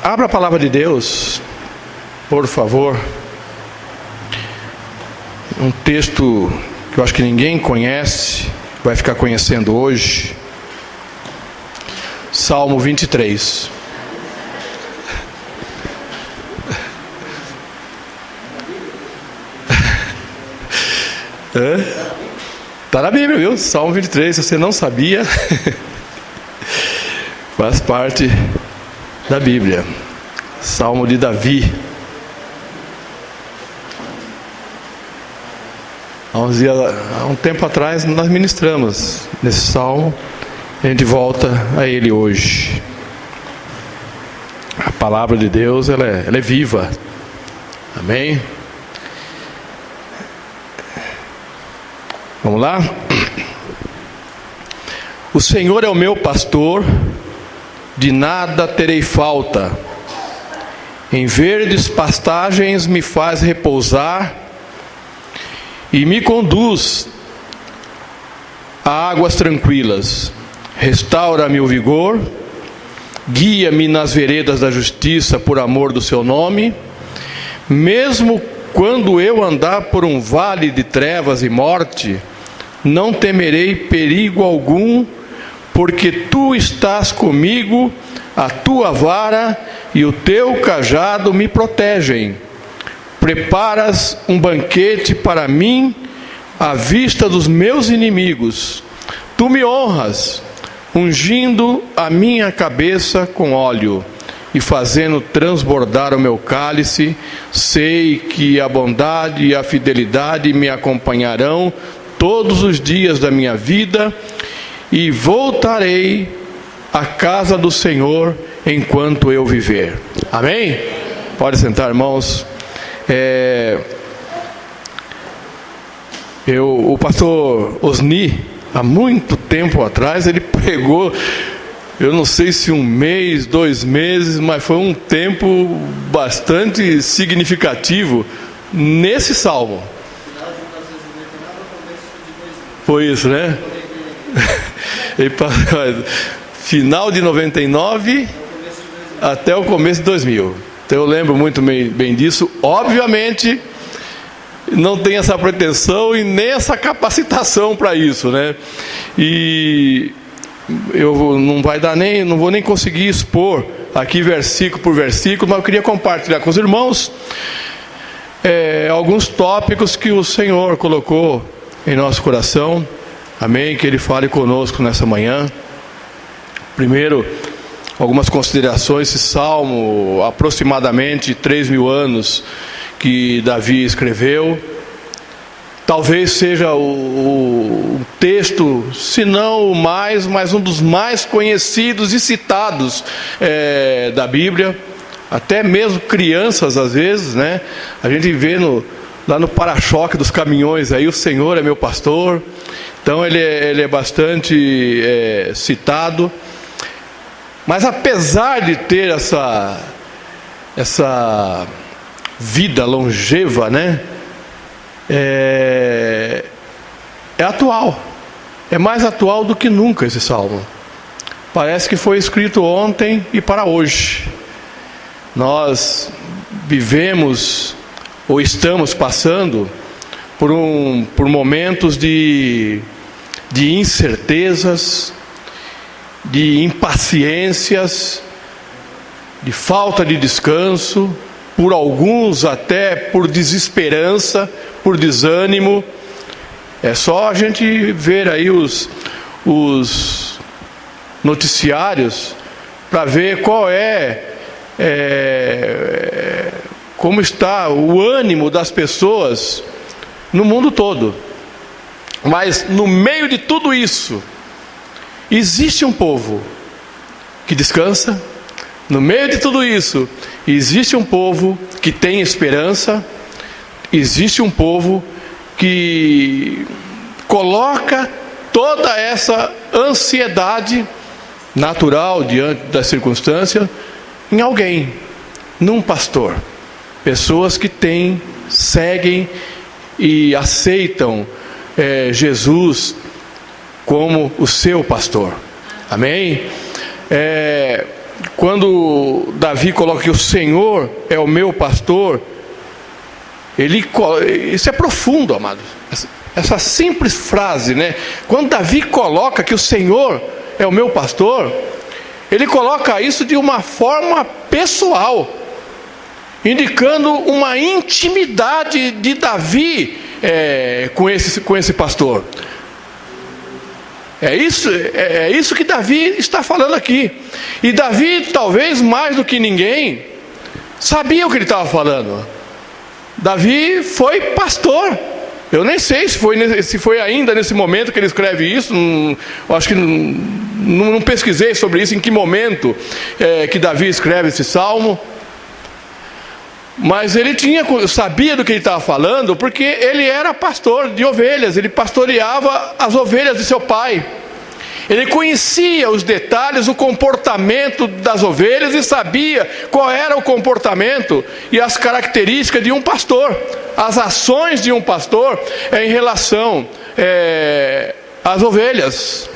Abra a palavra de Deus, por favor. Um texto que eu acho que ninguém conhece, vai ficar conhecendo hoje. Salmo 23. Está na Bíblia, viu? Salmo 23, se você não sabia, faz parte da Bíblia. Salmo de Davi. Há um tempo atrás nós ministramos nesse salmo. A gente volta a ele hoje. A palavra de Deus ela é viva. Amém? Vamos lá? O Senhor é o meu pastor, de nada terei falta. Em verdes pastagens me faz repousar e me conduz a águas tranquilas. Restaura-me o vigor, guia-me nas veredas da justiça por amor do seu nome. Mesmo quando eu andar por um vale de trevas e morte, não temerei perigo algum, porque tu estás comigo, a tua vara e o teu cajado me protegem. Preparas um banquete para mim à vista dos meus inimigos. Tu me honras, ungindo a minha cabeça com óleo e fazendo transbordar o meu cálice. Sei que a bondade e a fidelidade me acompanharão todos os dias da minha vida, e voltarei à casa do Senhor enquanto eu viver. Amém? Pode sentar, irmãos. O pastor Osni, há muito tempo atrás, ele pregou, eu não sei se 1 mês, 2 meses, mas foi um tempo bastante significativo nesse salmo. Foi isso, né? Final de 99 até o começo de 2000. Então eu lembro muito bem disso. Obviamente não tem essa pretensão e nem essa capacitação para isso, né? E eu não vou nem conseguir expor aqui versículo por versículo, mas eu queria compartilhar com os irmãos alguns tópicos que o Senhor colocou em nosso coração. Amém? Que Ele fale conosco nessa manhã. Primeiro, algumas considerações. Esse salmo, aproximadamente 3.000 anos que Davi escreveu. Talvez seja o texto, se não o mais, mas um dos mais conhecidos e citados da Bíblia. Até mesmo crianças, às vezes, né? A gente vê lá no para-choque dos caminhões, aí o Senhor é meu pastor. Então ele é bastante citado. Mas apesar de ter essa vida longeva, né? É atual. É mais atual do que nunca esse salmo. Parece que foi escrito ontem e para hoje. Nós vivemos ou estamos passando por momentos de incertezas, de impaciências, de falta de descanso, por alguns até por desesperança, por desânimo. É só a gente ver aí os noticiários para ver como está o ânimo das pessoas no mundo todo. Mas no meio de tudo isso, existe um povo que descansa. No meio de tudo isso, existe um povo que tem esperança. Existe um povo que coloca toda essa ansiedade natural diante da circunstância em alguém, num pastor. Pessoas que seguem e aceitam Jesus como o seu pastor. Amém? quando Davi coloca que o Senhor é o meu pastor, isso é profundo, amados. Essa simples frase, né? Quando Davi coloca que o Senhor é o meu pastor, ele coloca isso de uma forma pessoal, indicando uma intimidade de Davi com esse pastor. É isso que Davi está falando aqui. E Davi, talvez mais do que ninguém, sabia o que ele estava falando. Davi foi pastor. Eu nem sei se foi ainda nesse momento que ele escreve isso. Acho que não pesquisei sobre isso, em que momento que Davi escreve esse salmo. Mas ele sabia do que ele estava falando, porque ele era pastor de ovelhas. Ele pastoreava as ovelhas de seu pai. Ele conhecia os detalhes, o comportamento das ovelhas e sabia qual era o comportamento e as características de um pastor, as ações de um pastor em relação às ovelhas.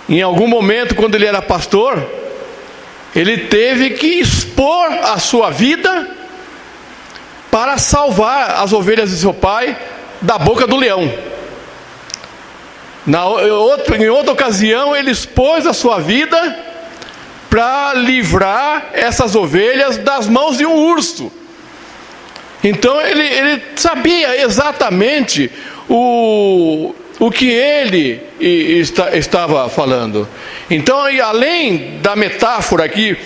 Em algum momento, quando ele era pastor, ele teve que expor a sua vida para salvar as ovelhas de seu pai da boca do leão. Em outra ocasião, ele expôs a sua vida para livrar essas ovelhas das mãos de um urso. Então ele sabia exatamente o que ele estava falando. Então, além da metáfora aqui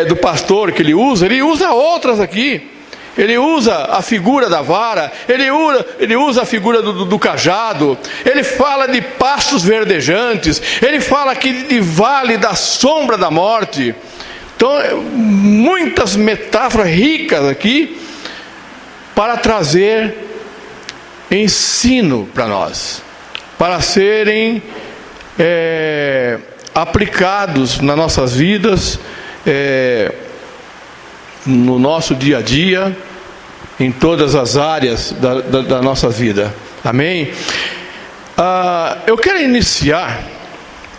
do pastor que ele usa outras aqui. Ele usa a figura da vara, ele usa a figura do cajado, ele fala de pastos verdejantes, ele fala aqui de vale da sombra da morte. Então, muitas metáforas ricas aqui para trazer ensino para nós, para serem aplicados nas nossas vidas, no nosso dia a dia, em todas as áreas da nossa vida. Amém? Eu quero iniciar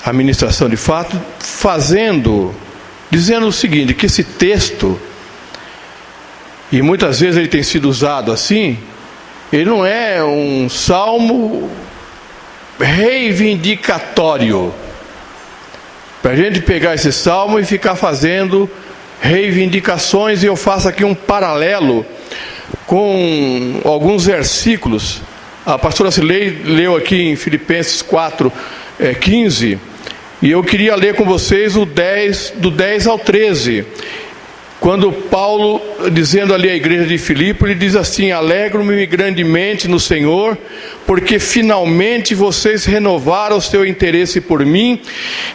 a ministração de fato dizendo o seguinte, que esse texto, e muitas vezes ele tem sido usado assim, ele não é um salmo reivindicatório, para a gente pegar esse salmo e ficar fazendo reivindicações. E eu faço aqui um paralelo com alguns versículos. A pastora Silei leu aqui em Filipenses 4:15, e eu queria ler com vocês do 10 ao 13, quando Paulo, dizendo ali à igreja de Filipe, ele diz assim: alegro-me grandemente no Senhor, porque finalmente vocês renovaram o seu interesse por mim.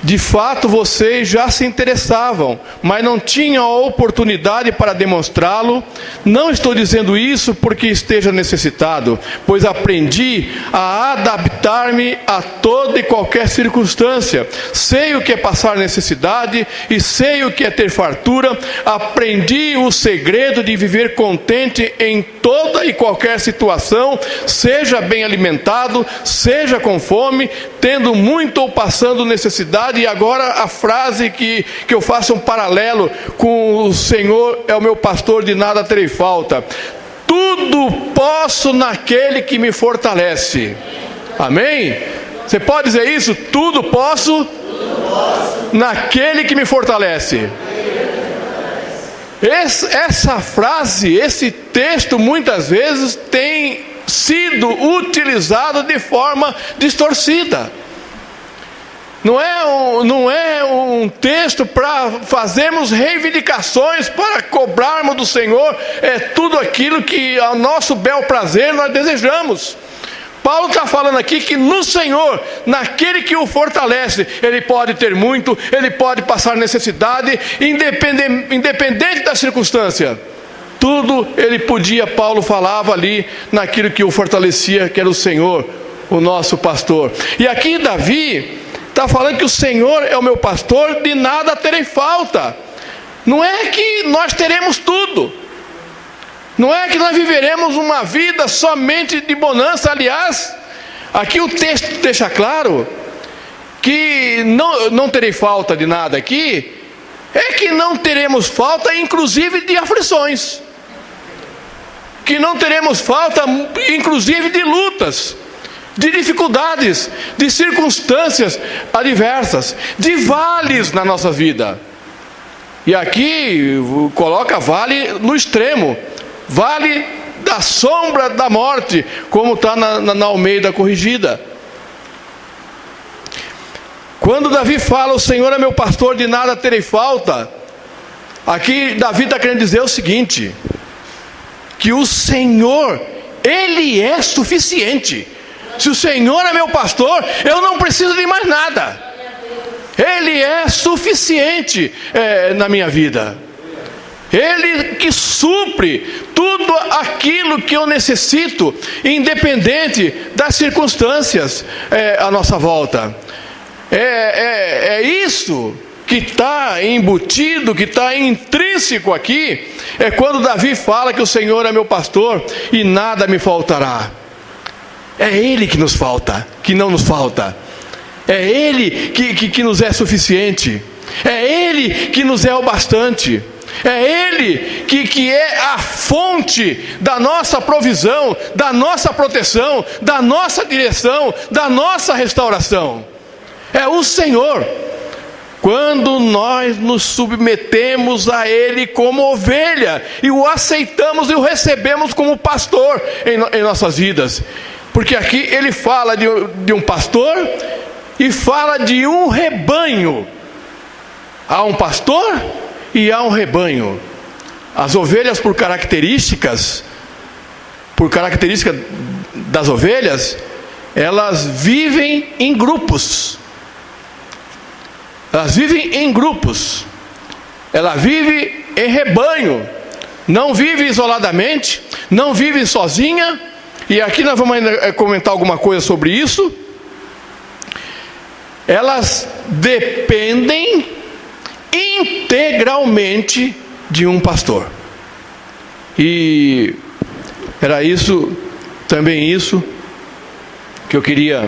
De fato vocês já se interessavam, mas não tinham a oportunidade para demonstrá-lo. Não estou dizendo isso porque esteja necessitado, pois aprendi a adaptar-me a toda e qualquer circunstância. Sei o que é passar necessidade e sei o que é ter fartura. Aprendi o segredo de viver contente em toda e qualquer situação, seja bem alimentado, seja com fome, tendo muito ou passando necessidade. E agora a frase que eu faço um paralelo com o Senhor é o meu pastor, de nada terei falta. Tudo posso naquele que me fortalece. Amém? Você pode dizer isso? Tudo posso naquele que me fortalece. Essa frase, esse texto, muitas vezes tem sido utilizado de forma distorcida. Não é um texto para fazermos reivindicações, para cobrarmos do Senhor tudo aquilo que ao nosso bel prazer nós desejamos. Paulo está falando aqui que no Senhor, naquele que o fortalece, ele pode ter muito, ele pode passar necessidade, independente da circunstância. Tudo ele podia, Paulo falava ali, naquilo que o fortalecia, que era o Senhor, o nosso pastor. E aqui Davi está falando que o Senhor é o meu pastor, de nada terei falta. Não é que nós teremos tudo. Não é que nós viveremos uma vida somente de bonança. Aliás, aqui o texto deixa claro que não terei falta de nada aqui, é que não teremos falta, inclusive, de aflições. Que não teremos falta, inclusive, de lutas, de dificuldades, de circunstâncias adversas, de vales na nossa vida. E aqui coloca vale no extremo, vale da sombra da morte, como está na Almeida Corrigida. Quando Davi fala, o Senhor é meu pastor, de nada terei falta, aqui Davi está querendo dizer o seguinte, que o Senhor, Ele é suficiente. Se o Senhor é meu pastor, eu não preciso de mais nada. Ele é suficiente na minha vida. Ele que supre tudo aquilo que eu necessito, independente das circunstâncias à nossa volta. É isso que está embutido, que está intrínseco aqui, é quando Davi fala que o Senhor é meu pastor e nada me faltará. É Ele que nos falta, que não nos falta. É Ele que nos é suficiente. É Ele que nos é o bastante. É Ele que é a fonte da nossa provisão, da nossa proteção, da nossa direção, da nossa restauração. É o Senhor. Quando nós nos submetemos a Ele como ovelha e o aceitamos e o recebemos como pastor em nossas vidas. Porque aqui ele fala de um pastor e fala de um rebanho. Há um pastor e há um rebanho. As ovelhas, por características das ovelhas, elas vivem em grupos. Elas vivem em grupos. Ela vive em rebanho. Não vive isoladamente, não vive sozinha. E aqui nós vamos ainda comentar alguma coisa sobre isso. Elas dependem integralmente de um pastor. E era isso, também isso, que eu queria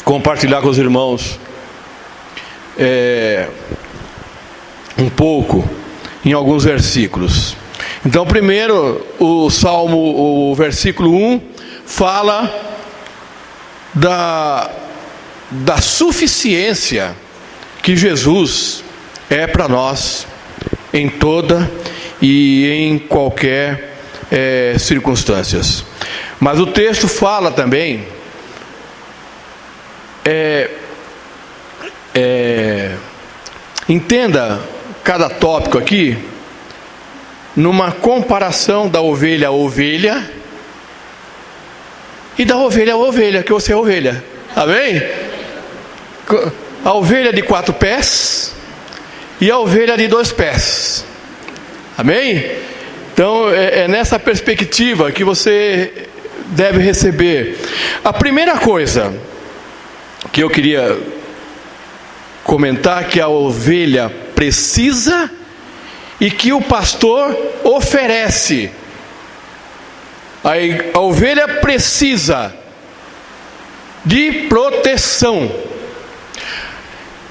compartilhar com os irmãos um pouco em alguns versículos. Então, primeiro, o versículo 1 fala da suficiência que Jesus é para nós em toda e em qualquer circunstâncias. Mas o texto fala também entenda cada tópico aqui numa comparação da ovelha a ovelha e da ovelha a ovelha, que você é ovelha. Amém? A ovelha de 4 pés e a ovelha de 2 pés. Amém? Então é nessa perspectiva que você deve receber. A primeira coisa que eu queria comentar, que a ovelha precisa e que o pastor oferece. A ovelha precisa de proteção.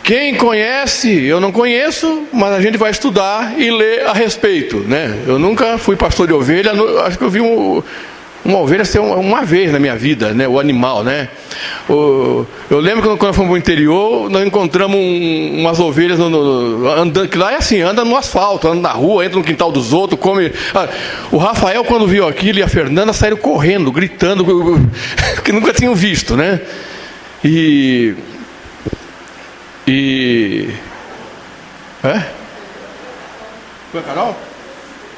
Quem conhece, eu não conheço, mas a gente vai estudar e ler a respeito, né? Eu nunca fui pastor de ovelha, acho que eu vi uma ovelha ser uma vez na minha vida, né? O animal, né? Eu lembro que quando fomos para o interior, nós encontramos umas ovelhas andando, que lá é assim, anda no asfalto, anda na rua, entra no quintal dos outros, come. O Rafael, quando viu aquilo, e a Fernanda saíram correndo, gritando, que nunca tinham visto, né? Foi a Carol?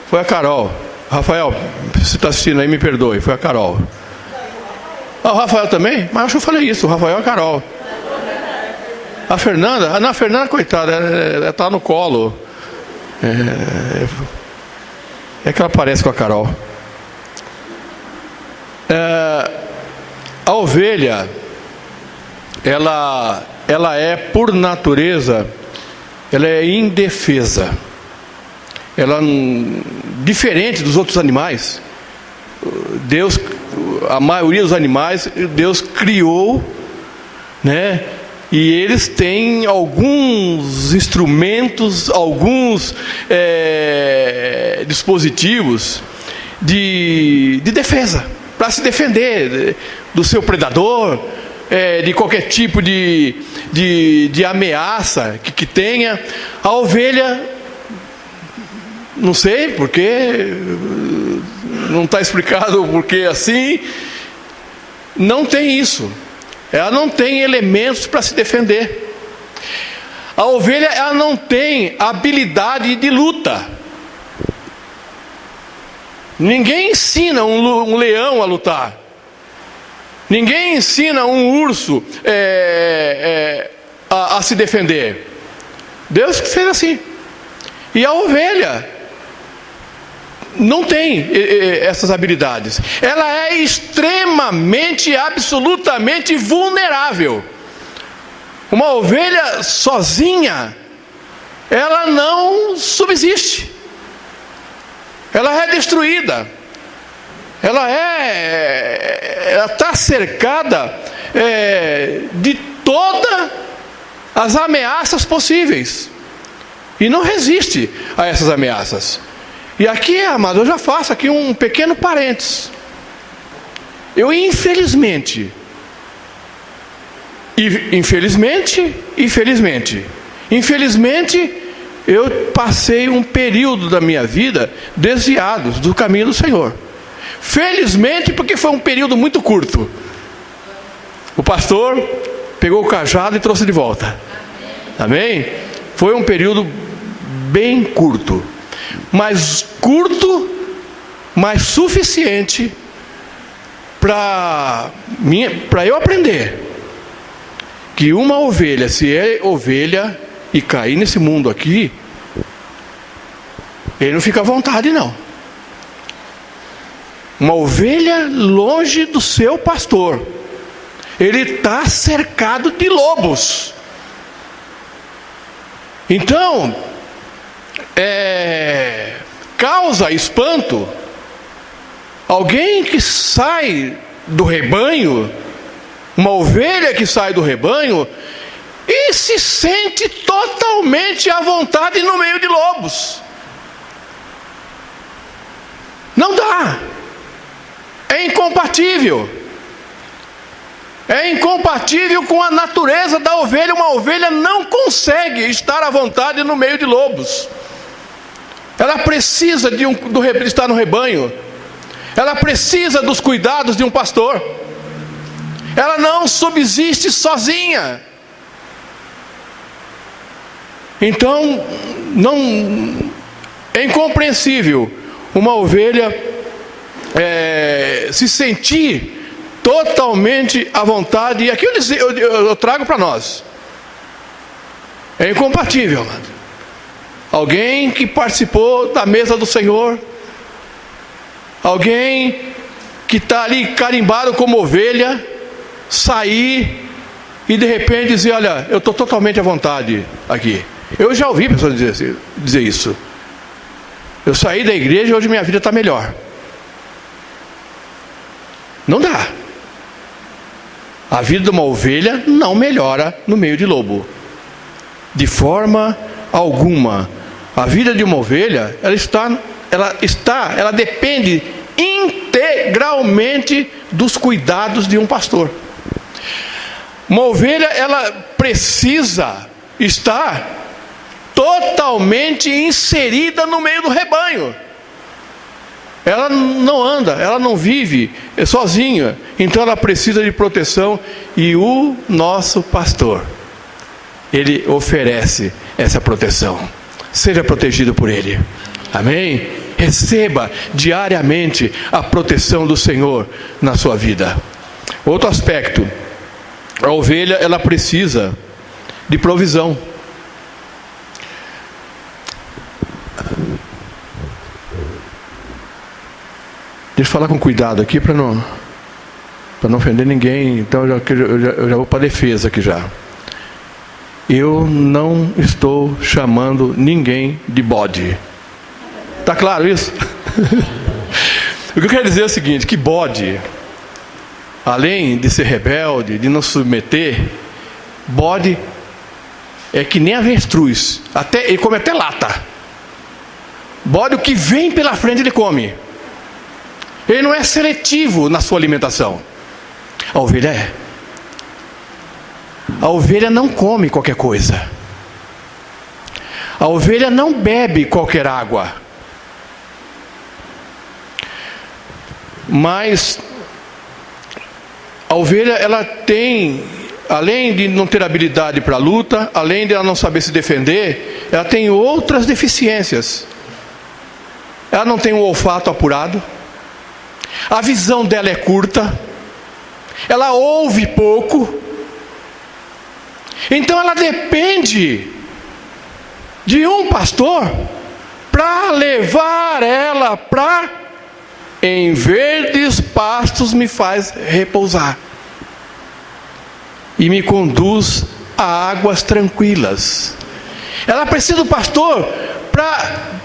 Foi a Carol. Rafael, você está assistindo aí, me perdoe, foi a Carol. O Rafael também? Mas acho que eu falei isso, o Rafael e a Carol. A Fernanda? Não, a Fernanda, coitada, ela está no colo. É que ela parece com a Carol. A ovelha, ela é, por natureza, ela é indefesa. Ela, diferente dos outros animais, Deus a maioria dos animais, Deus criou, né? E eles têm alguns instrumentos, alguns dispositivos de defesa, para se defender do seu predador, de qualquer tipo de ameaça que tenha. A ovelha, não sei porque, não está explicado porque assim, não tem isso. Ela não tem elementos para se defender. A ovelha, ela não tem habilidade de luta. Ninguém ensina um leão a lutar. Ninguém ensina um urso a se defender. Deus fez assim. E a ovelha não tem essas habilidades. Ela é extremamente, absolutamente vulnerável. Uma ovelha sozinha, ela não subsiste. Ela é destruída. Ela está cercada de todas as ameaças possíveis. E não resiste a essas ameaças. E aqui, amado, eu já faço aqui um pequeno parênteses. Eu, infelizmente, eu passei um período da minha vida desviado do caminho do Senhor. Felizmente, porque foi um período muito curto. O pastor pegou o cajado e trouxe de volta. Amém? Foi um período bem curto. Mas curto, mas suficiente para eu aprender que uma ovelha, se é ovelha e cair nesse mundo aqui, ele não fica à vontade não. Uma ovelha longe do seu pastor, ele está cercado de lobos. Então, causa espanto alguém que sai do rebanho, uma ovelha que sai do rebanho e se sente totalmente à vontade no meio de lobos. Não dá. É incompatível. É incompatível com a natureza da ovelha. Uma ovelha não consegue estar à vontade no meio de lobos. Ela precisa de estar no rebanho. Ela precisa dos cuidados de um pastor. Ela não subsiste sozinha. Então, é incompreensível uma ovelha se sentir totalmente à vontade. E aqui eu trago para nós. É incompatível, amado. Alguém que participou da mesa do Senhor, alguém que está ali carimbado como ovelha, sair e de repente dizer: olha, eu estou totalmente à vontade aqui. Eu já ouvi pessoas dizer isso. Eu saí da igreja e hoje minha vida está melhor. Não dá. A vida de uma ovelha não melhora no meio de lobo, de forma alguma. A vida de uma ovelha, ela depende integralmente dos cuidados de um pastor. Uma ovelha, ela precisa estar totalmente inserida no meio do rebanho. Ela não anda, ela não vive sozinha. Então ela precisa de proteção. E o nosso pastor, ele oferece essa proteção. Seja protegido por ele. Amém? Receba diariamente a proteção do Senhor na sua vida. Outro aspecto. A ovelha, ela precisa de provisão. Deixa eu falar com cuidado aqui para não ofender ninguém. Então eu já vou para a defesa aqui já. Eu não estou chamando ninguém de bode. Está claro isso? O que eu quero dizer é o seguinte: que bode além de ser rebelde, de não se submeter, bode é que nem avestruz, ele come até lata. Bode, o que vem pela frente ele come. Ele não é seletivo na sua alimentação. A ovelha é. A ovelha não come qualquer coisa. A ovelha não bebe qualquer água. Mas a ovelha, ela tem, além de não ter habilidade para a luta, além de ela não saber se defender, ela tem outras deficiências. Ela não tem um olfato apurado. A visão dela é curta. Ela ouve pouco. Então ela depende de um pastor para levar ela para em verdes pastos me faz repousar e me conduz a águas tranquilas. Ela precisa do pastor para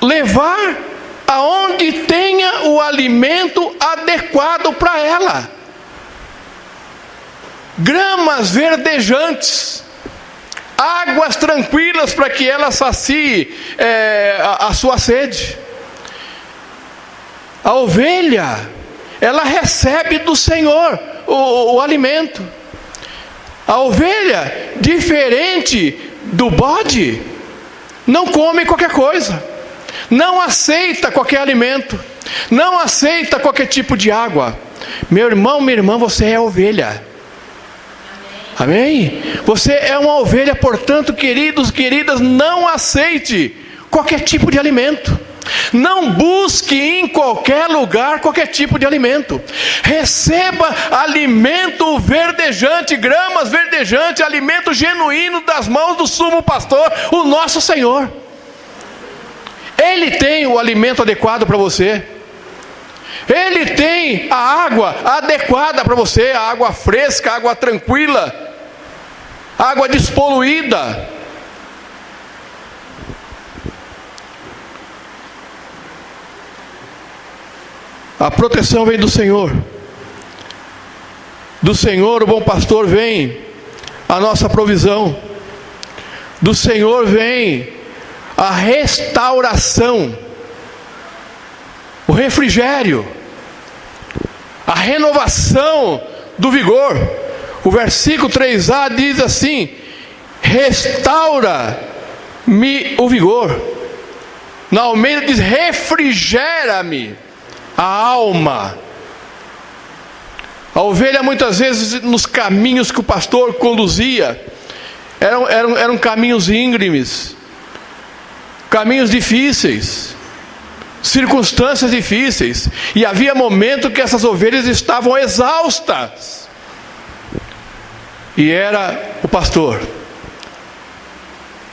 levar aonde tenha o alimento adequado para ela. Gramas verdejantes, águas tranquilas para que ela sacie a sua sede. A ovelha, ela recebe do Senhor o alimento. A ovelha, diferente do bode, não come qualquer coisa, não aceita qualquer alimento, não aceita qualquer tipo de água. Meu irmão, minha irmã, você é ovelha. Amém? Você é uma ovelha, portanto, queridos, queridas, não aceite qualquer tipo de alimento. Não busque em qualquer lugar qualquer tipo de alimento. Receba alimento verdejante, gramas verdejantes, alimento genuíno das mãos do sumo pastor, o nosso Senhor. Ele tem o alimento adequado para você. Ele tem a água adequada para você, a água fresca, a água tranquila, água despoluída. A proteção vem do Senhor. Do Senhor, o bom pastor, vem a nossa provisão. Do Senhor vem a restauração, o refrigério, a renovação do vigor. O versículo 3a diz assim: restaura-me o vigor. Na Almeida diz: refrigera-me a alma. A ovelha, muitas vezes, nos caminhos que o pastor conduzia, eram caminhos íngremes, caminhos difíceis, circunstâncias difíceis, e havia momentos que essas ovelhas estavam exaustas, e era o pastor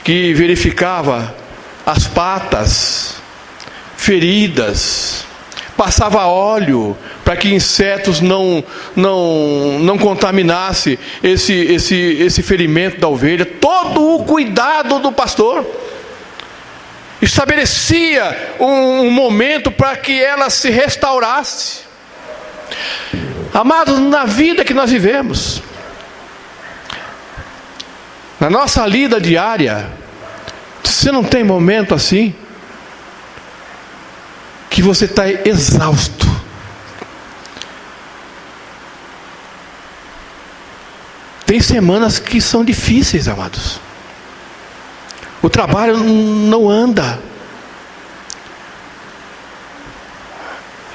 que verificava as patas feridas, passava óleo para que insetos não contaminasse esse ferimento da ovelha. Todo o cuidado do pastor. Estabelecia um momento para que ela se restaurasse. Amados, na vida que nós vivemos, na nossa lida diária, você não tem momento assim que você está exausto? Tem semanas que são difíceis, amados. O trabalho não anda.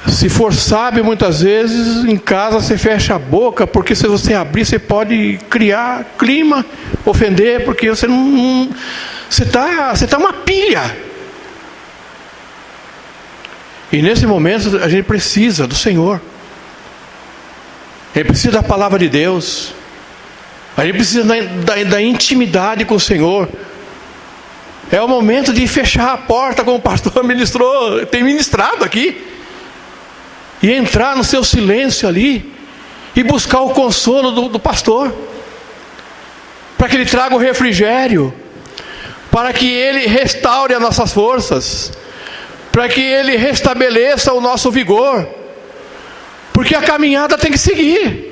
Se for sábio, muitas vezes em casa você fecha a boca, porque se você abrir você pode criar clima, ofender, porque você não, você tá uma pilha. E nesse momento a gente precisa do Senhor. A gente precisa da palavra de Deus. A gente precisa da intimidade com o Senhor. É o momento de fechar a porta, como o pastor ministrou, tem ministrado aqui, e entrar no seu silêncio ali e buscar o consolo do pastor, para que ele traga o refrigério, para que ele restaure as nossas forças, para que ele restabeleça o nosso vigor. Porque a caminhada tem que seguir.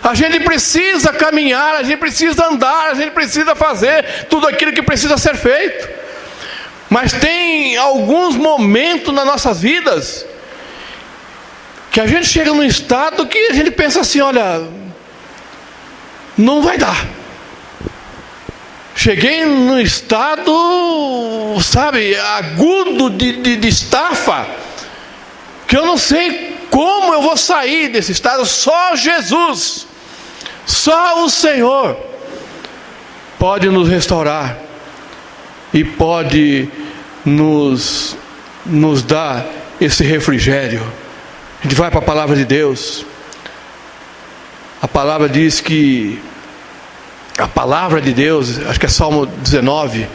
A gente precisa caminhar, a gente precisa andar, a gente precisa fazer tudo aquilo que precisa ser feito. Mas tem alguns momentos nas nossas vidas que a gente chega num estado que a gente pensa assim, olha, não vai dar. Cheguei num estado, sabe, agudo de estafa, que eu não sei como eu vou sair desse estado. Só Jesus, só o Senhor pode nos restaurar e pode nos dar esse refrigério. A gente vai para a palavra de Deus. A palavra diz que a palavra de Deus, acho que é Salmo 19,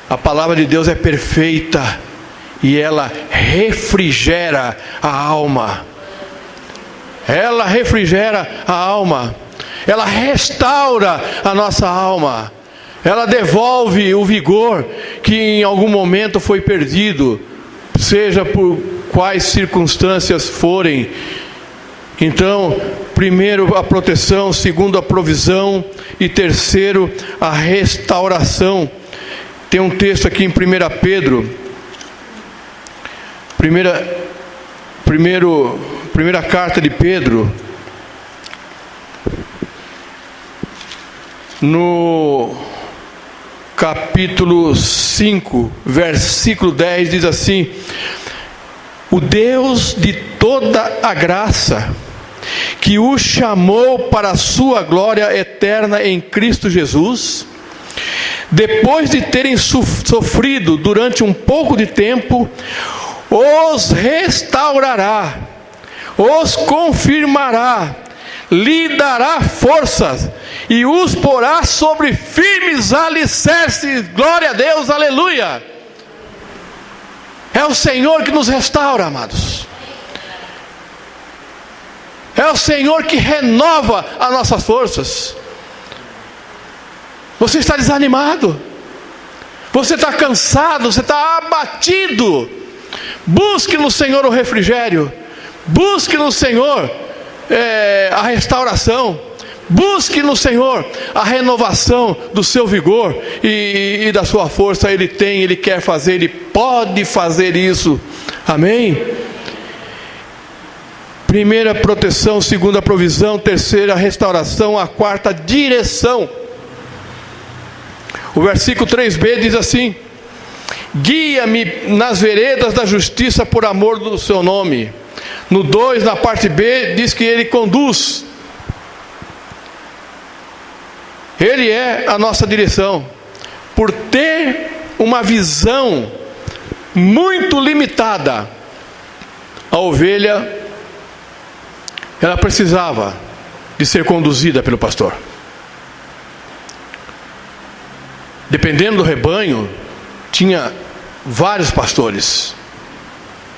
a palavra de Deus é perfeita e ela refrigera a alma. Ela refrigera a alma. Ela restaura a nossa alma. Ela devolve o vigor que em algum momento foi perdido, seja por quais circunstâncias forem. Então, primeiro a proteção, segundo a provisão e terceiro a restauração. Tem um texto aqui em 1 Pedro, primeira carta de Pedro, no capítulo 5, versículo 10, diz assim: o Deus de toda a graça, que o chamou para a sua glória eterna em Cristo Jesus, depois de terem sofrido durante um pouco de tempo, os restaurará, os confirmará, lhe dará forças e os porá sobre firmes alicerces. Glória a Deus, aleluia. É o Senhor que nos restaura, amados. É o Senhor que renova as nossas forças. Você está desanimado, você está cansado, você está abatido. Busque no Senhor o refrigério, busque no Senhor a restauração, busque no Senhor a renovação do seu vigor e da sua força. Ele tem, Ele quer fazer, Ele pode fazer isso. Amém? Primeira, proteção. Segunda, provisão. Terceira, restauração. A quarta, direção. O versículo 3b diz assim: guia-me nas veredas da justiça por amor do seu nome. No 2, na parte B, diz que Ele conduz. Ele é a nossa direção. Por ter uma visão muito limitada, a ovelha, ela precisava de ser conduzida pelo pastor. Dependendo do rebanho, tinha vários pastores.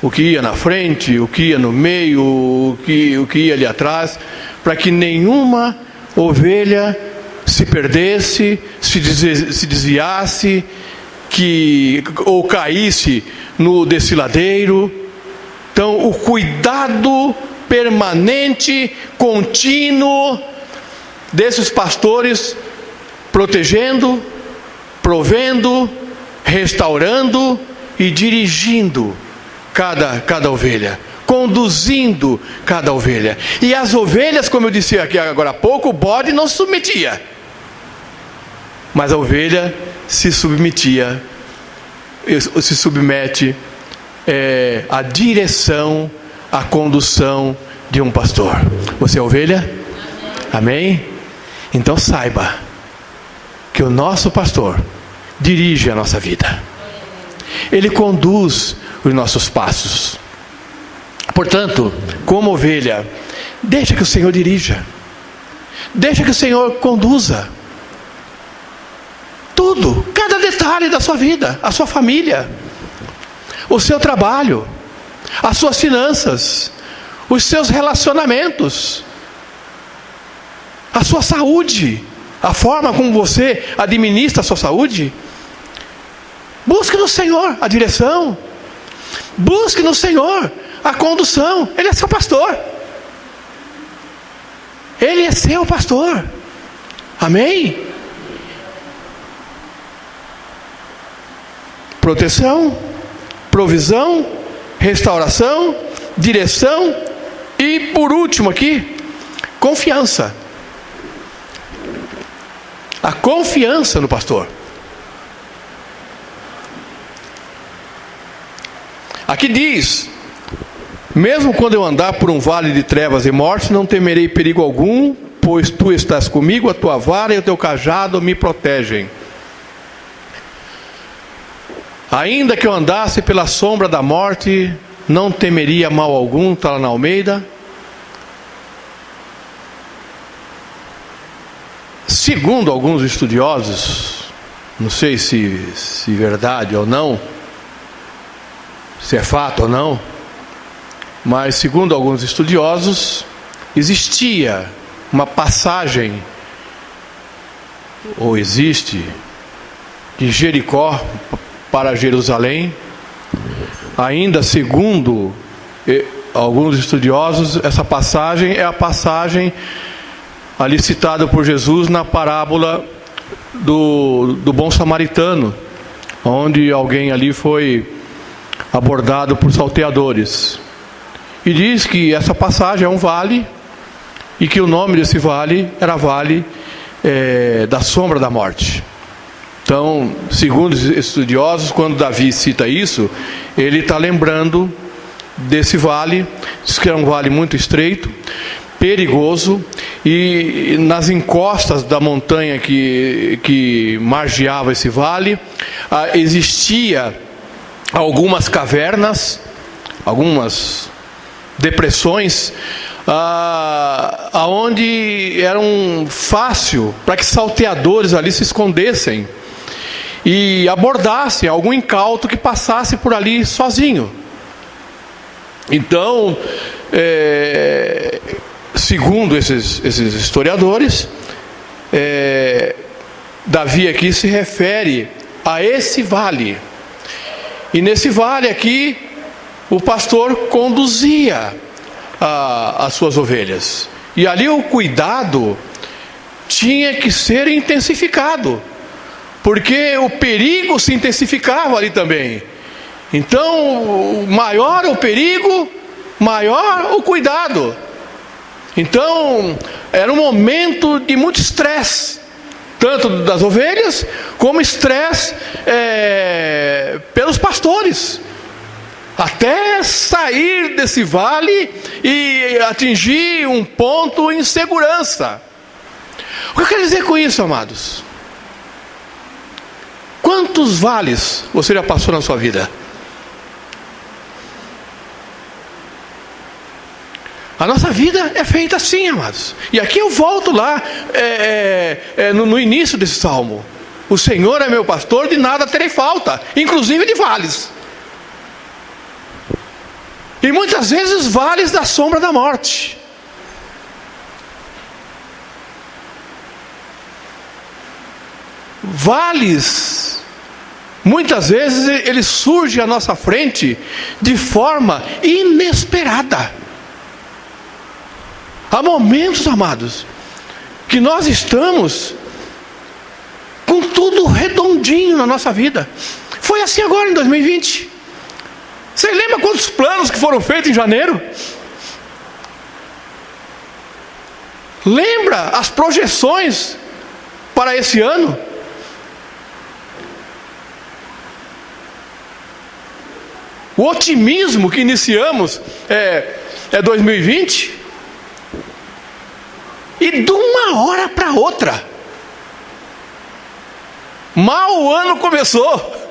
O que ia na frente, o que ia no meio, o que ia ali atrás, para que nenhuma ovelha se perdesse, se desviasse, ou caísse no desfiladeiro. Então, o cuidado permanente, contínuo desses pastores, protegendo, provendo, restaurando e dirigindo cada ovelha, conduzindo cada ovelha. E as ovelhas, como eu disse aqui agora há pouco, o bode não se submetia, mas a ovelha se submete à direção, à condução de um pastor. Você é ovelha? Amém? Então saiba que o nosso pastor dirige a nossa vida. Ele conduz os nossos passos. Portanto, como ovelha, deixa que o Senhor dirija. Deixa que o Senhor conduza. Tudo, cada detalhe da sua vida, a sua família, o seu trabalho, as suas finanças, os seus relacionamentos, a sua saúde, a forma como você administra a sua saúde. Busque no Senhor a direção, busque no Senhor a condução. Ele é seu pastor, Ele é seu pastor. Amém? Proteção, provisão, restauração, direção e, por último aqui, confiança. A confiança no pastor. Aqui diz: mesmo quando eu andar por um vale de trevas e morte, não temerei perigo algum, pois tu estás comigo, a tua vara e o teu cajado me protegem. Ainda que eu andasse pela sombra da morte, não temeria mal algum. Está lá na Almeida. Segundo alguns estudiosos, não sei se verdade ou não, se é fato ou não, mas segundo alguns estudiosos, existia uma passagem, ou existe, de Jericó para Jerusalém. Ainda segundo alguns estudiosos, essa passagem é a passagem ali citada por Jesus na parábola do bom samaritano, onde alguém ali foi abordado por salteadores. E diz que essa passagem é um vale, e que o nome desse vale era Vale da Sombra da Morte. Então, segundo os estudiosos, quando Davi cita isso, ele está lembrando desse vale. Diz que era um vale muito estreito, perigoso, e nas encostas da montanha que margeava esse vale, existia algumas cavernas, algumas depressões, aonde eram fácil para que salteadores ali se escondessem e abordassem algum incauto que passasse por ali sozinho. Então, segundo esses historiadores, Davi aqui se refere a esse vale. E nesse vale aqui, o pastor conduzia as suas ovelhas. E ali o cuidado tinha que ser intensificado, porque o perigo se intensificava ali também. Então, maior o perigo, maior o cuidado. Então, era um momento de muito estresse, tanto das ovelhas, como estresse pelos pastores, até sair desse vale e atingir um ponto em segurança. O que eu quero dizer com isso, amados? Quantos vales você já passou na sua vida? A nossa vida é feita assim, amados. E aqui eu volto lá no início desse salmo. O Senhor é meu pastor, de nada terei falta, inclusive de vales. E muitas vezes vales da sombra da morte. Vales, muitas vezes ele surge à nossa frente de forma inesperada. Há momentos, amados, que nós estamos com tudo redondinho na nossa vida. Foi assim agora em 2020. Você lembra quantos planos que foram feitos em janeiro? Lembra as projeções para esse ano? O otimismo que iniciamos é 2020. E de uma hora para outra, mal o ano começou,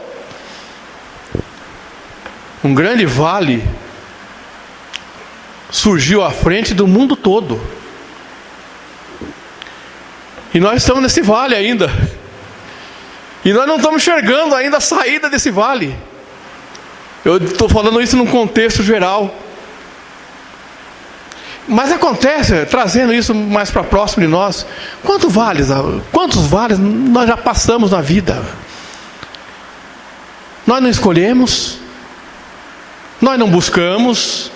um grande vale surgiu à frente do mundo todo. E nós estamos nesse vale ainda. E nós não estamos enxergando ainda a saída desse vale. Eu estou falando isso num contexto geral. Mas acontece, trazendo isso mais para próximo de nós, quantos vales nós já passamos na vida? Nós não escolhemos, nós não buscamos,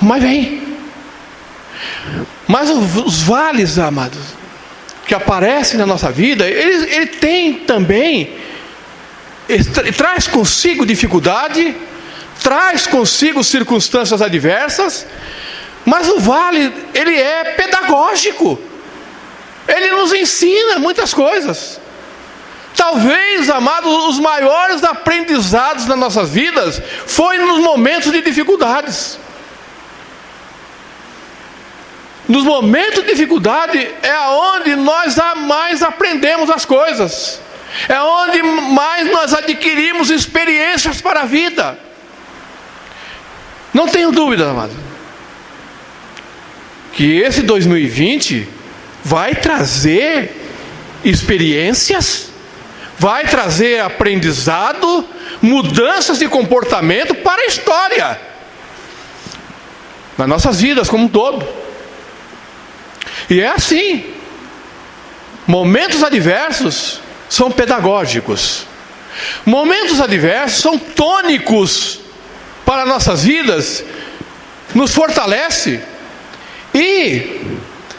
mas vem. Mas os vales, amados, que aparecem na nossa vida, ele tem também, traz consigo dificuldade, traz consigo circunstâncias adversas, mas o vale, ele é pedagógico, ele nos ensina muitas coisas. Talvez, amados, os maiores aprendizados nas nossas vidas foi nos momentos de dificuldades. Nos momentos de dificuldade é onde nós mais aprendemos as coisas, é onde mais nós adquirimos experiências para a vida. Não tenho dúvida, amado, que esse 2020 vai trazer experiências, vai trazer aprendizado, mudanças de comportamento para a história, nas nossas vidas como um todo. E é assim, momentos adversos são pedagógicos, momentos adversos são tônicos para nossas vidas, nos fortalece e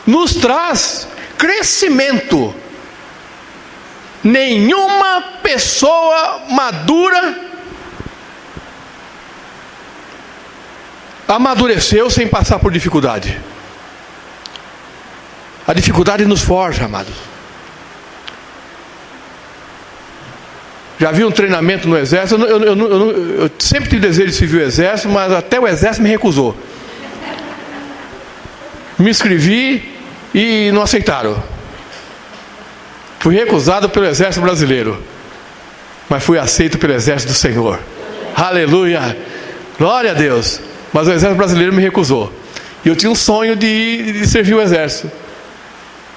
nos traz crescimento. Nenhuma pessoa madura amadureceu sem passar por dificuldade. A dificuldade nos forja, amados. Já vi um treinamento no exército. Eu sempre tive desejo de servir o exército, mas até o exército me recusou. Me inscrevi e não aceitaram. Fui recusado pelo exército brasileiro, mas fui aceito pelo exército do Senhor. Aleluia, glória a Deus. Mas o exército brasileiro me recusou. E eu tinha um sonho de servir o exército.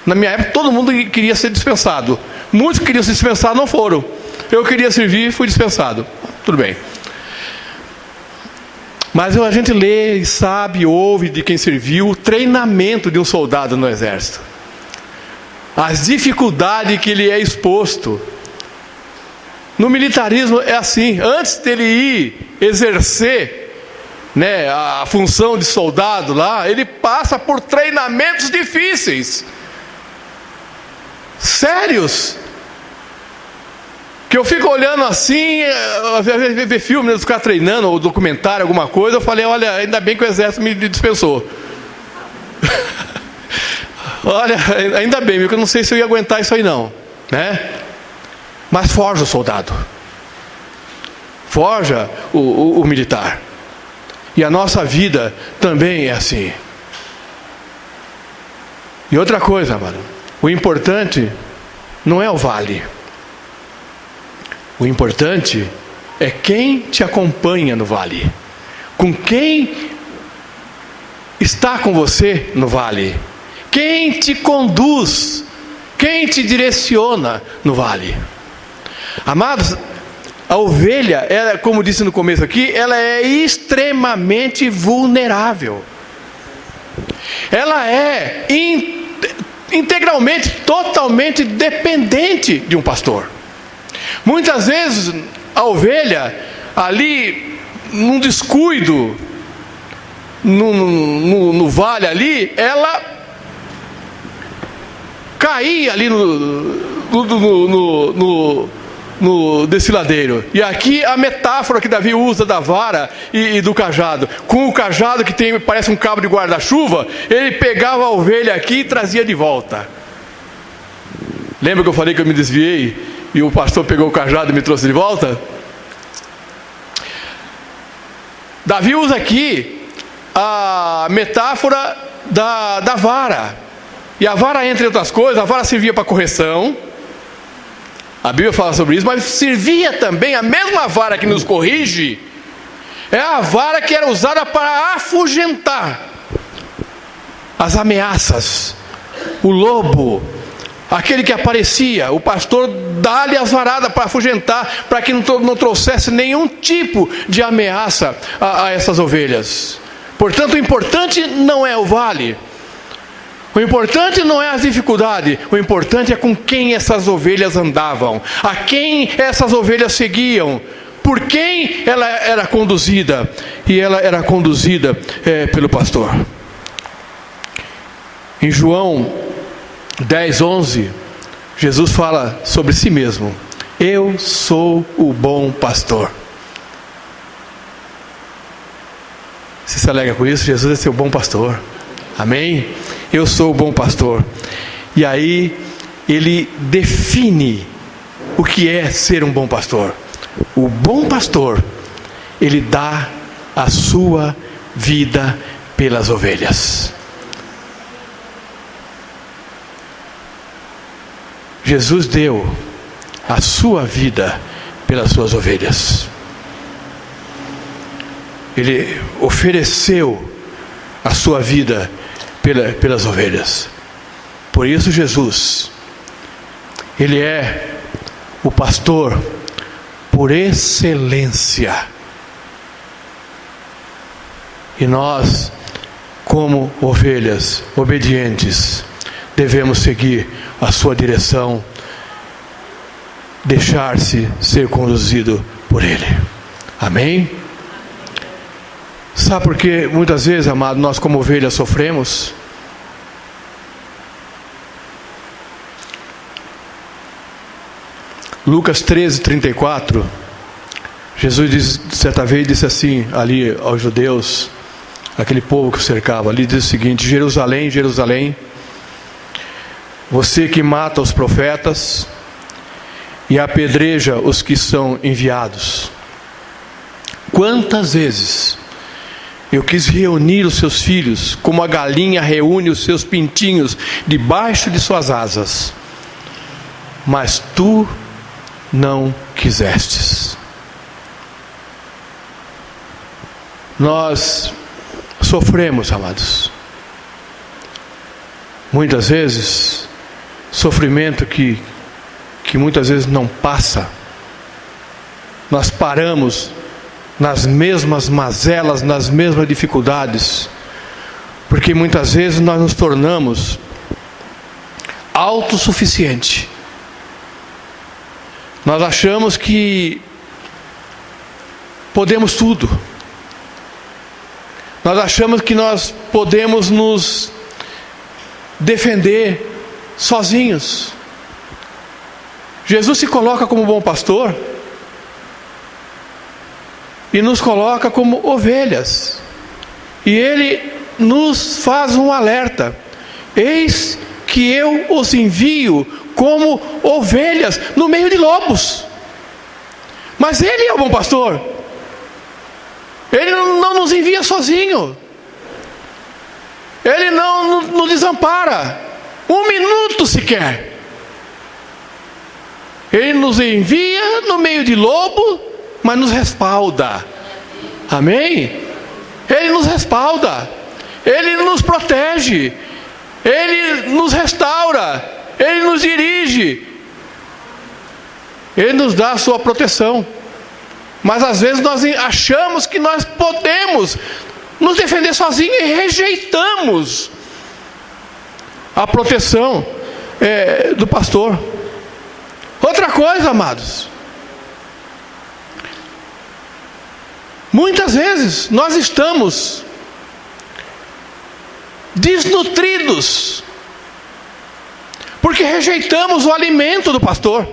Na minha época todo mundo queria ser dispensado. Muitos que queriam ser dispensados não foram. Eu queria servir e fui dispensado. Tudo bem. Mas a gente lê e sabe, ouve de quem serviu o treinamento de um soldado no exército, as dificuldades que ele é exposto. No militarismo é assim, antes dele ir exercer, a função de soldado lá, ele passa por treinamentos difíceis, sérios, que eu fico olhando assim, ver filme, os caras treinando, ou documentário, alguma coisa, eu falei, olha, ainda bem que o exército me dispensou. Olha, ainda bem, porque eu não sei se eu ia aguentar isso aí não, Mas forja o soldado, forja o militar. E a nossa vida também é assim. E outra coisa, amado, o importante não é o vale. O importante é quem te acompanha no vale, com quem está com você no vale, quem te conduz, quem te direciona no vale. Amados, a ovelha, ela, como disse no começo aqui, ela é extremamente vulnerável. Ela é integralmente, totalmente dependente de um pastor. Muitas vezes a ovelha ali, num descuido, no vale ali, ela caía ali no desfiladeiro. E aqui a metáfora que Davi usa da vara e do cajado. Com o cajado que parece um cabo de guarda-chuva, ele pegava a ovelha aqui e trazia de volta. Lembra que eu falei que eu me desviei e o pastor pegou o cajado e me trouxe de volta? Davi usa aqui a metáfora da vara. E a vara, entre outras coisas, a vara servia para correção. A Bíblia fala sobre isso, mas servia também, a mesma vara que nos corrige, é a vara que era usada para afugentar as ameaças, o lobo, aquele que aparecia. O pastor dá-lhe as varadas para afugentar, para que não trouxesse nenhum tipo de ameaça a essas ovelhas. Portanto, o importante não é o vale, o importante não é as dificuldades, o importante é com quem essas ovelhas andavam, a quem essas ovelhas seguiam, por quem ela era conduzida. E ela era conduzida pelo pastor. Em João 10:11, Jesus fala sobre si mesmo: eu sou o bom pastor. Você se alegra com isso? Jesus é seu bom pastor. Amém? Eu sou o bom pastor. E aí ele define o que é ser um bom pastor. O bom pastor, ele dá a sua vida pelas ovelhas. Jesus deu a sua vida pelas suas ovelhas. Ele ofereceu a sua vida pelas ovelhas. Por isso Jesus, ele é o pastor por excelência. E nós, como ovelhas obedientes, devemos seguir a sua direção, deixar-se ser conduzido por ele. Amém? Sabe por que muitas vezes, amado, nós como ovelhas sofremos? Lucas 13:34, Jesus certa vez disse assim ali aos judeus, aquele povo que o cercava, ali diz o seguinte: Jerusalém, Jerusalém, você que mata os profetas e apedreja os que são enviados. Quantas vezes eu quis reunir os seus filhos, como a galinha reúne os seus pintinhos debaixo de suas asas, mas tu não quisestes. Nós sofremos, amados, muitas vezes, sofrimento que muitas vezes não passa. Nós paramos nas mesmas mazelas, nas mesmas dificuldades, porque muitas vezes nós nos tornamos autossuficientes. Nós achamos que podemos tudo. Nós achamos que nós podemos nos defender sozinhos. Jesus se coloca como bom pastor e nos coloca como ovelhas. E ele nos faz um alerta: eis que eu os envio como ovelhas no meio de lobos. Mas ele é o bom pastor. Ele não nos envia sozinho. Ele não nos desampara um minuto sequer. Ele nos envia no meio de lobo, mas nos respalda. Amém? Ele nos respalda. Ele nos protege. Ele nos restaura. Ele nos dirige. Ele nos dá a sua proteção. Mas às vezes nós achamos que nós podemos nos defender sozinhos e rejeitamos a proteção do pastor. Outra coisa, amados, muitas vezes nós estamos desnutridos porque rejeitamos o alimento do pastor.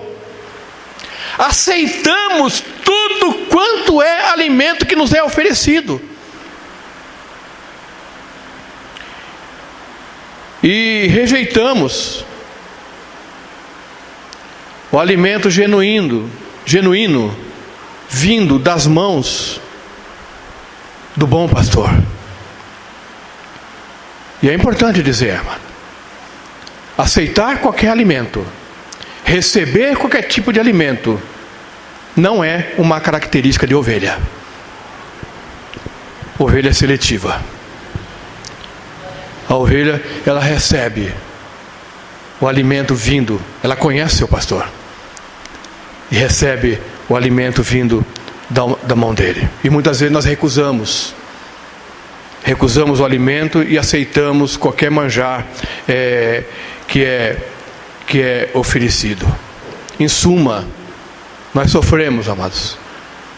Aceitamos tudo quanto é alimento que nos é oferecido. E rejeitamos o alimento genuíno, vindo das mãos do bom pastor. E é importante dizer, amado, aceitar qualquer alimento, receber qualquer tipo de alimento, não é uma característica de ovelha. Ovelha seletiva. A ovelha, ela recebe o alimento vindo, ela conhece seu pastor e recebe o alimento vindo da mão dele. E muitas vezes nós recusamos o alimento e aceitamos qualquer manjar que é oferecido. Em suma, nós sofremos, amados,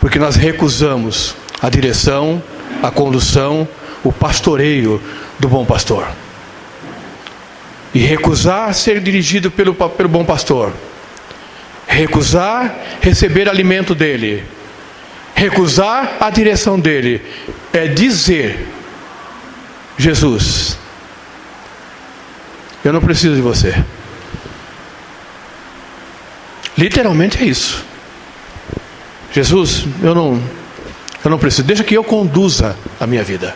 porque nós recusamos a direção, a condução, o pastoreio do bom pastor. e recusar ser dirigido pelo bom pastor, recusar receber alimento dele, recusar a direção dele, é dizer: Jesus, eu não preciso de você. Literalmente é isso. Jesus, eu não preciso, deixa que eu conduza a minha vida.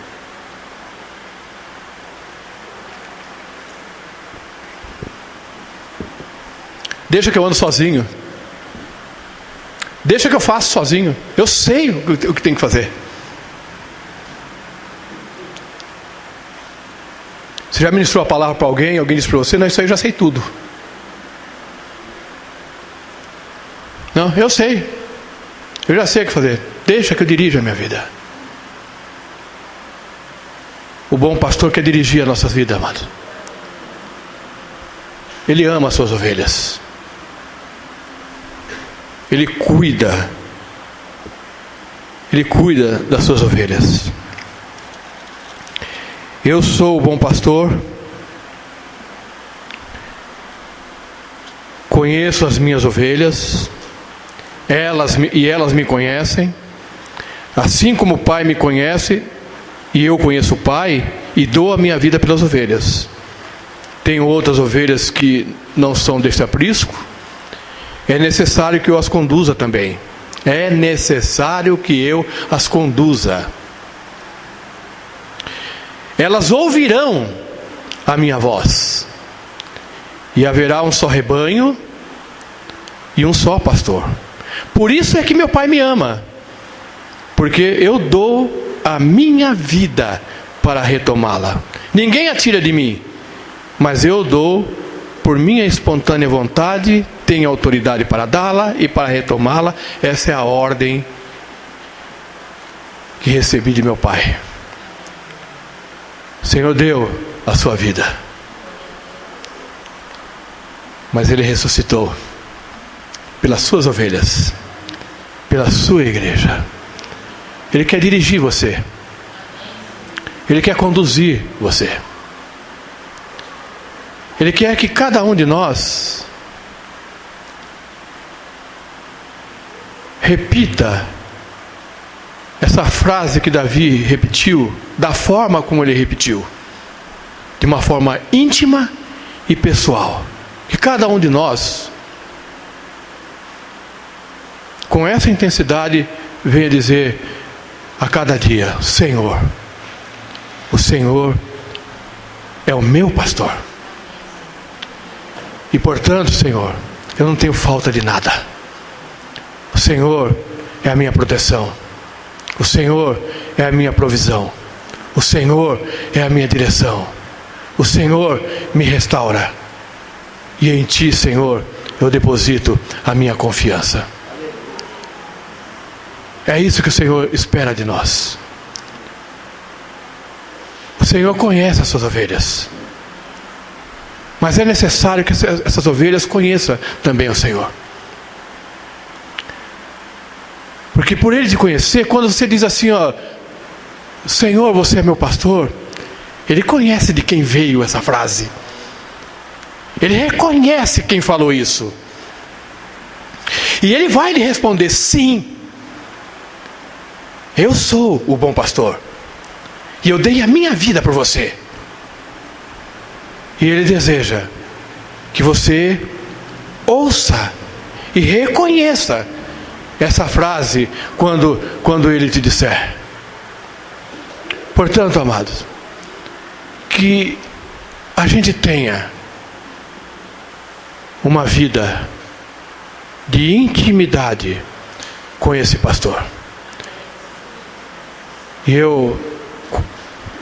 Deixa que eu ando sozinho. Deixa que eu faço sozinho. Eu sei o que tem que fazer. Você já ministrou a palavra para alguém, alguém disse para você: não, isso aí eu já sei tudo. Não, eu sei. Eu já sei o que fazer. Deixa que eu dirija a minha vida. O bom pastor quer dirigir a nossa vida, amado. Ele ama as suas ovelhas. Ele cuida das suas ovelhas. Eu sou o bom pastor, conheço as minhas ovelhas, elas me conhecem, assim como o Pai me conhece, e eu conheço o Pai, e dou a minha vida pelas ovelhas. Tenho outras ovelhas que não são desse aprisco, é necessário que eu as conduza também. É necessário que eu as conduza. Elas ouvirão a minha voz, e haverá um só rebanho e um só pastor. Por isso é que meu Pai me ama, porque eu dou a minha vida para retomá-la. Ninguém a tira de mim, mas eu dou por minha espontânea vontade, tenho autoridade para dá-la e para retomá-la. Essa é a ordem que recebi de meu Pai. O Senhor deu a sua vida, mas Ele ressuscitou pelas suas ovelhas, pela sua igreja. Ele quer dirigir você, Ele quer conduzir você. Ele quer que cada um de nós repita essa frase que Davi repetiu, da forma como ele repetiu, de uma forma íntima e pessoal. Que cada um de nós, com essa intensidade, venha dizer a cada dia: Senhor, o Senhor é o meu pastor. E portanto, Senhor, eu não tenho falta de nada. O Senhor é a minha proteção. O Senhor é a minha provisão. O Senhor é a minha direção. O Senhor me restaura. E em Ti, Senhor, eu deposito a minha confiança. É isso que o Senhor espera de nós. O Senhor conhece as suas ovelhas, mas é necessário que essas ovelhas conheçam também o Senhor. Porque por Ele te conhecer, quando você diz assim, ó, Senhor, você é meu pastor, Ele conhece de quem veio essa frase. Ele reconhece quem falou isso. E Ele vai lhe responder: sim, eu sou o bom pastor. E eu dei a minha vida por você. E Ele deseja que você ouça e reconheça essa frase quando Ele te disser. Portanto, amados, que a gente tenha uma vida de intimidade com esse pastor. E eu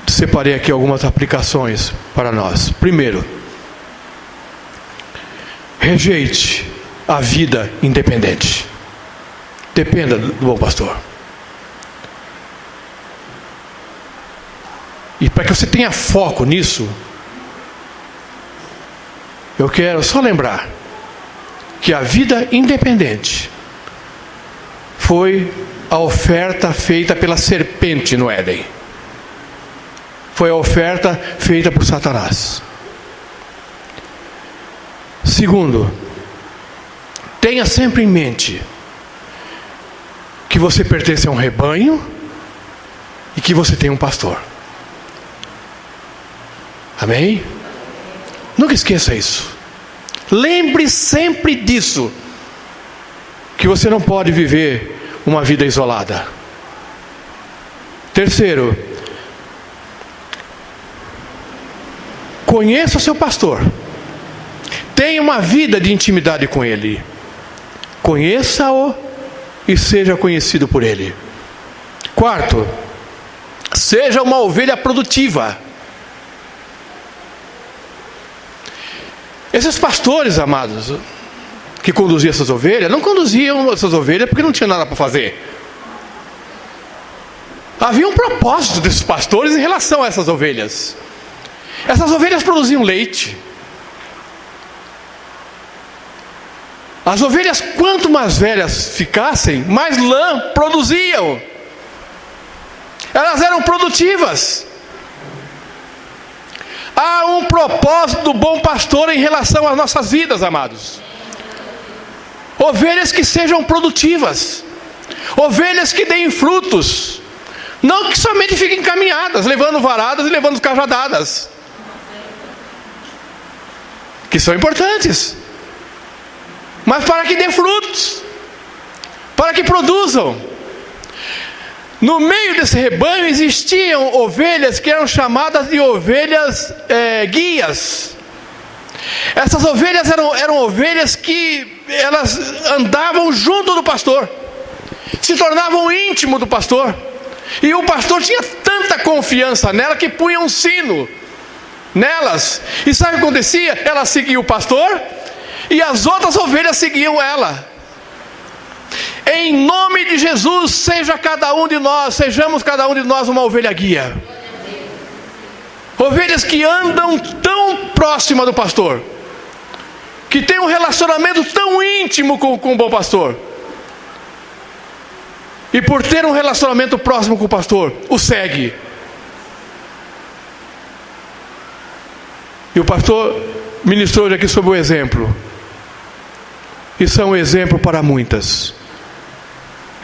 separei aqui algumas aplicações para nós. Primeiro, rejeite a vida independente. Dependa do bom pastor. E para que você tenha foco nisso, eu quero só lembrar que a vida independente foi a oferta feita pela serpente no Éden. Foi a oferta feita por Satanás. Segundo, tenha sempre em mente que você pertence a um rebanho e que você tem um pastor. Amém? Nunca esqueça isso. Lembre sempre disso, que você não pode viver uma vida isolada. Terceiro, conheça o seu pastor. Tenha uma vida de intimidade com ele. Conheça-o e seja conhecido por ele. Quarto, seja uma ovelha produtiva. Esses pastores, amados, que conduziam essas ovelhas, não conduziam essas ovelhas porque não tinha nada para fazer. Havia um propósito desses pastores em relação a essas ovelhas. Essas ovelhas produziam leite. As ovelhas, quanto mais velhas ficassem, mais lã produziam. Elas eram produtivas. Há um propósito do bom pastor em relação às nossas vidas, amados. Ovelhas que sejam produtivas. Ovelhas que deem frutos. Não que somente fiquem caminhadas, levando varadas e levando cajadadas. Que são importantes. Mas para que dê frutos. Para que produzam. No meio desse rebanho existiam ovelhas que eram chamadas de ovelhas guias. Essas ovelhas eram ovelhas que elas andavam junto do pastor, se tornavam íntimo do pastor, e o pastor tinha tanta confiança nela que punha um sino nelas. E sabe o que acontecia? Ela seguia o pastor e as outras ovelhas seguiam ela. Em nome de Jesus, sejamos cada um de nós uma ovelha guia. Ovelhas que andam tão próxima do pastor, que tem um relacionamento tão íntimo com o bom pastor. E por ter um relacionamento próximo com o pastor, o segue. E o pastor ministrou hoje aqui sobre o exemplo. Isso é um exemplo para muitas.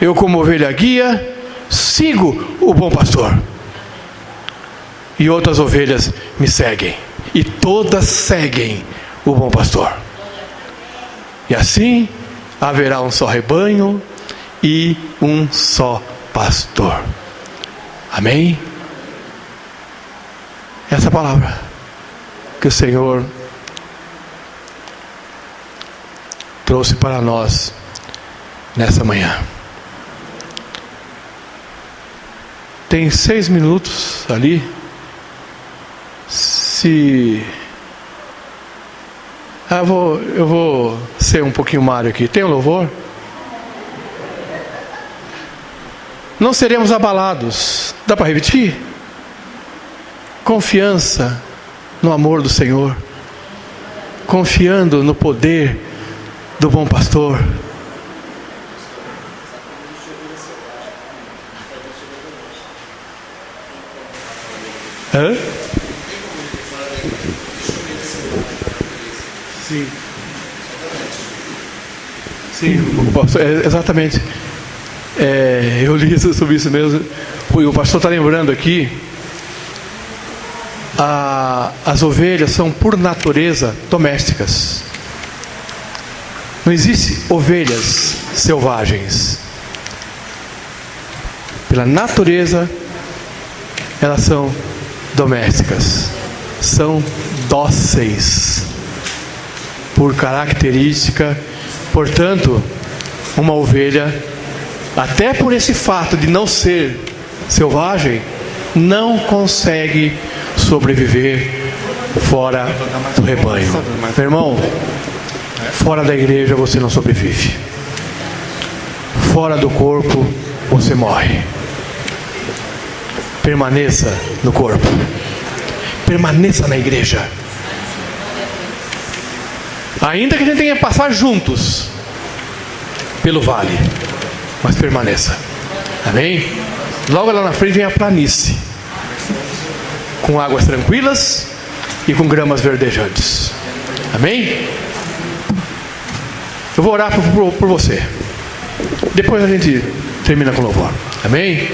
Eu, como ovelha guia, sigo o bom pastor. E outras ovelhas me seguem. E todas seguem o bom pastor. E assim haverá um só rebanho e um só pastor. Amém? Essa palavra que o Senhor trouxe para nós nessa manhã. Tem 6 minutos ali. Eu vou ser um pouquinho Mário aqui. Tem um louvor? Não seremos abalados. Dá para repetir? Confiança no amor do Senhor. Confiando no poder do bom pastor. Hã? Sim, exatamente. Eu li sobre isso mesmo. O pastor está lembrando aqui. As ovelhas são por natureza domésticas. Não existe ovelhas selvagens. Pela natureza, elas são domésticas, são dóceis por característica. Portanto, uma ovelha, até por esse fato de não ser selvagem, não consegue sobreviver fora do rebanho. Meu irmão, fora da igreja você não sobrevive. Fora do corpo você morre. Permaneça no corpo. Permaneça na igreja. Ainda que a gente tenha que passar juntos pelo vale, mas permaneça. Amém? Logo lá na frente vem a planície, com águas tranquilas e com gramas verdejantes. Amém? Eu vou orar por você. Depois a gente termina com louvor. Amém?